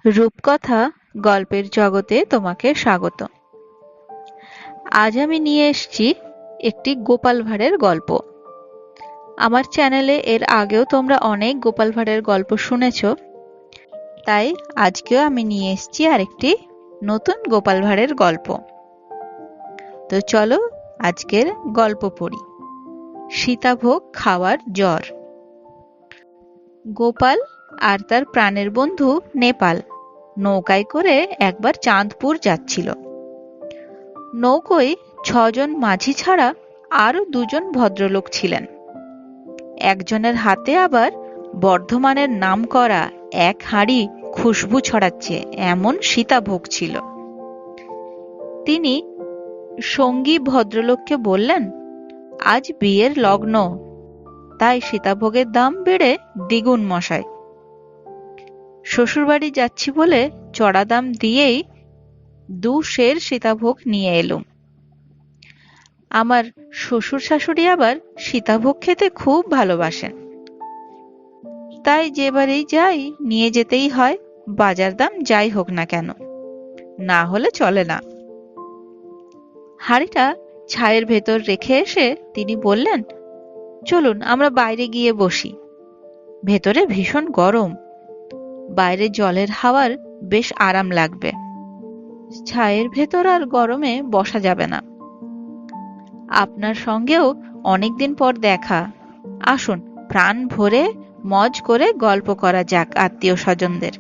রূপকথা গল্পের জগতে তোমাকে স্বাগত। আজ আমি নিয়ে এসেছি একটি গোপাল ভাঁড়ের গল্প। আমার চ্যানেলে এর আগেও তোমরা অনেক গোপাল ভাঁড়ের গল্প শুনেছ, তাই আজকেও আমি নিয়ে এসেছি আরেকটি নতুন গোপাল ভাঁড়ের গল্প। তো চলো আজকের গল্প পড়ি। সীতাভোগ খাওয়ার জ্বর। গোপাল আর তার প্রাণের বন্ধু নেপাল নৌকায় করে একবার চাঁদপুর যাচ্ছিল। নৌকোয় ৬ জন মাঝি ছাড়া আরো ২ জন ভদ্রলোক ছিলেন। একজনের হাতে আবার বর্ধমানের নামকরা এক হাঁড়ি খুশবু ছড়াচ্ছে এমন সীতাভোগ ছিল। তিনি সঙ্গী ভদ্রলোককে বললেন, আজ বিয়ের লগ্ন, তাই সীতাভোগের দাম বেড়ে দ্বিগুণ মশাই। শ্বশুরবাড়ি যাচ্ছি বলে চড়া দাম দিয়েই ২ সের সীতাভোগ নিয়ে এলুম। আমার শ্বশুর শাশুড়ি আবার সীতাভোগ খেতে খুব ভালোবাসেন, তাই যে বাড়ি যাই নিয়ে যেতেই হয়, বাজার দাম যাই হোক না কেন, না হলে চলে না। হাঁড়িটা ছায়ের ভেতর রেখে এসে তিনি বললেন, চলুন আমরা বাইরে গিয়ে বসি, ভেতরে ভীষণ গরম, বাইরে জলের হাওয়ার বেশ আরাম লাগবে, ছায়ের ভেতর আর গরমে বসা যাবে না। আপনার সঙ্গেও অনেকদিন পর দেখা, আসুন প্রাণ ভরে মজ করে গল্প করা যাক আত্মীয় স্বজনদের।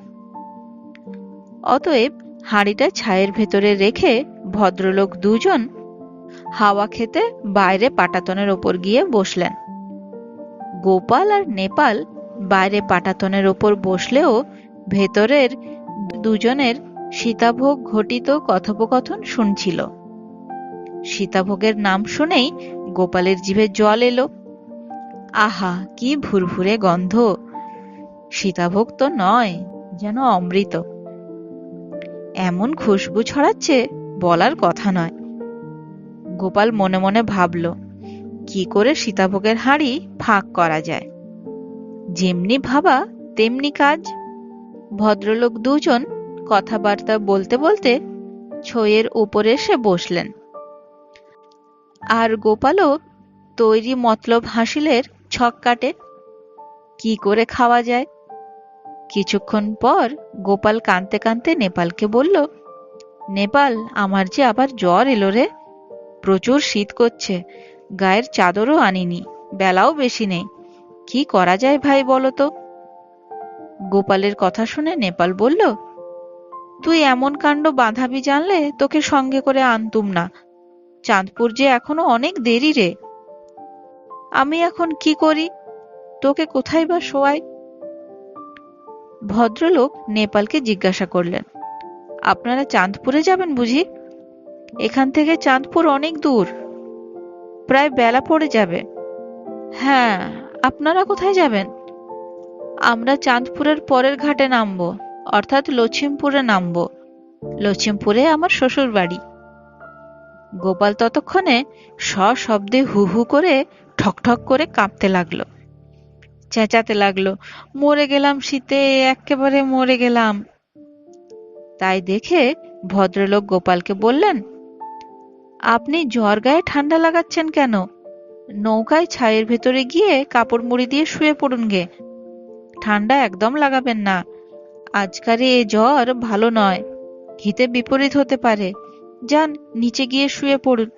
অতএব হাঁড়িটা ছায়ের ভেতরে রেখে ভদ্রলোক ২ জন হাওয়া খেতে বাইরে পাটাতনের ওপর গিয়ে বসলেন। গোপাল আর নেপাল বাইরে পাটাতনের ওপর বসলেও ভেতরের ২ জনের সীতাভোগ ঘটিত কথোপকথন শুনছিল। সীতাভোগের নাম শুনেই গোপালের জিভে জল এলো। আহা, কি ভুরভুরে গন্ধ! সীতাভোগ তো নয়, যেন অমৃত। এমন খুশবু ছড়াচ্ছে বলার কথা নয়। গোপাল মনে মনে ভাবল, কি করে সীতাভোগের হাঁড়ি ফাঁক করা যায়। যেমনি ভাবা তেমনি কাজ। ভদ্রলোক ২ জন কথাবার্তা বলতে বলতে ছইয়ের উপরে এসে বসলেন। আর গোপালও তৈরি মতলব হাসিলের ছক কাটে, কি করে খাওয়া যায়। কিছুক্ষণ পর গোপাল কাঁদতে কাঁদতে নেপালকে বলল, নেপাল, আমার যে আবার জ্বর এলো রে, প্রচুর শীত করছে, গায়ের চাদরও আনিনি, বেলাও বেশি নেই, কি করা যায় ভাই বলো তো। গোপালের কথা শুনে নেপাল বলল, তুই এমন কাণ্ড বাঁধাবি জানলে তোকে সঙ্গে করে আনতুম না, চাঁদপুর যে এখনো অনেক দেরি রে। আমি এখন কি করি, তোকে কোথায় বা শোয়াই। ভদ্রলোক নেপালকে জিজ্ঞাসা করলেন, আপনারা চাঁদপুরে যাবেন বুঝি? এখান থেকে চাঁদপুর অনেক দূর, প্রায় বেলা পড়ে যাবে। হ্যাঁ, আপনারা কোথায় যাবেন? আমরা চাঁদপুরের পরের ঘাটে নামবো, অর্থাৎ লছিমপুরে নামবো। লছিমপুরে আমার শ্বশুর বাড়ি। গোপাল ততক্ষণে সশব্দে হু হু করে ঠকঠক করে কাঁপতে লাগলো, চেঁচাতে লাগলো, মরে গেলাম শীতে, এক্কেবারে মরে গেলাম। তাই দেখে ভদ্রলোক গোপালকে বললেন, আপনি জ্বর গায়ে ঠান্ডা লাগাচ্ছেন কেন? নৌকায় ছায়ের ভেতরে গিয়ে কাপড় মুড়ি দিয়ে শুয়ে পড়ুন গে, ঠান্ডা একদম লাগাবেন না, আজকার এ জ্বর ভালো নয়, হিতে বিপরীত হতে পারে, যান নিচে গিয়ে শুয়ে পড়ুন।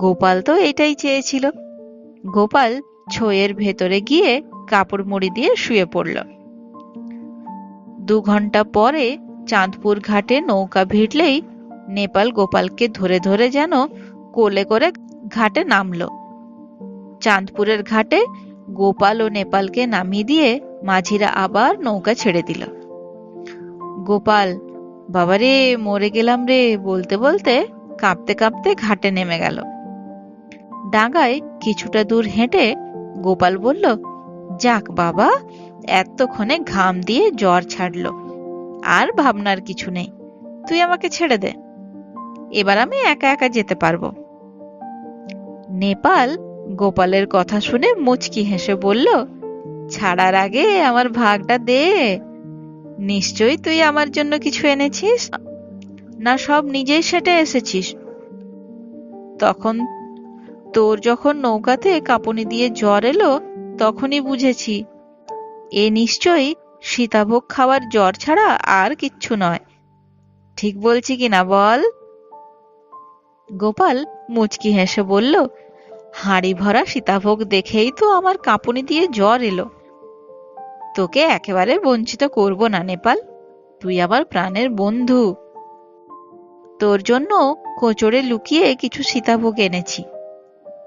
গোপাল তো এটাই চেয়েছিল। গোপাল ছইয়ের ভেতরে গিয়ে কাপড় মুড়ি দিয়ে শুয়ে পড়ল। ২ ঘন্টা পরে চাঁদপুর ঘাটে নৌকা ভিড়লেই নেপাল গোপালকে ধরে ধরে যেন কোলে করে ঘাটে নামলো। চাঁদপুরের ঘাটে গোপাল ও নেপালকে নামিয়ে দিয়ে মাঝিরা আবার নৌকা ছেড়ে দিল। গোপাল, বাবারে মরে গেলাম রে বলতে বলতে কাঁপতে কাঁপতে ঘাটে নেমে গেল। ডাঙায় কিছুটা দূর হেঁটে গোপাল বলল, যাক বাবা, এতক্ষণে ঘাম দিয়ে জ্বর ছাড়লো, আর ভাবনার কিছু নেই, তুই আমাকে ছেড়ে দে, এবার আমি একা একা যেতে পারবো। নেপাল গোপালের কথা শুনে মুচকি হেসে বলল, ছাড়ার আগে আমার ভাগটা দে। নিশ্চয়ই তুই আমার জন্য কিছু এনেছিস, না সব নিজেই সেটে এসেছিস? তখন তোর যখন নৌকাতে কাঁপুনি দিয়ে জ্বর এলো, তখনই বুঝেছি এ নিশ্চয়ই সীতাভোগ খাওয়ার জ্বর ছাড়া আর কিচ্ছু নয়। ঠিক বলছি কিনা বল? গোপাল মুচকি হেসে বলল, হাঁড়ি ভরা সীতাভোগ দেখেই তো আমার কাঁপুনি দিয়ে জ্বর এলো। তোকে একেবারে বঞ্চিত করব না নেপাল, তুই আমার প্রাণের বন্ধু। তোর জন্য কোচরে লুকিয়ে কিছু সীতাভোগ এনেছি।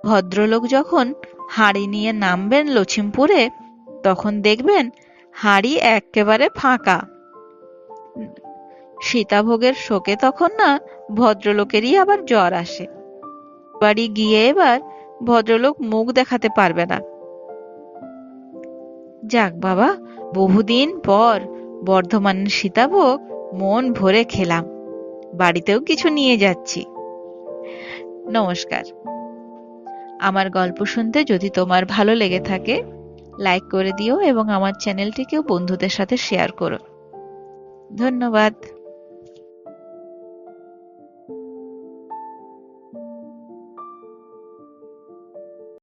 ভদ্রলোক যখন হাঁড়ি নিয়ে নামবেন লছিমপুরে, তখন দেখবেন হাঁড়ি এক্কেবারে ফাঁকা। সীতাভোগের শোকে তখন না ভদ্রলোকেরই আবার জ্বর আসে। বাড়ি গিয়ে এবার ভদ্রলোক মুখ দেখাতে পারবে না। যাক বাবা, বহুদিন পর বর্ধমানের সীতাভোগ মন ভরে খেলাম, বাড়িতেও কিছু নিয়ে যাচ্ছি। নমস্কার। আমার গল্প শুনতে যদি তোমার ভালো লেগে থাকে, লাইক করে দিও এবং আমার চ্যানেলটিকেও বন্ধুদের সাথে শেয়ার করো। ধন্যবাদ।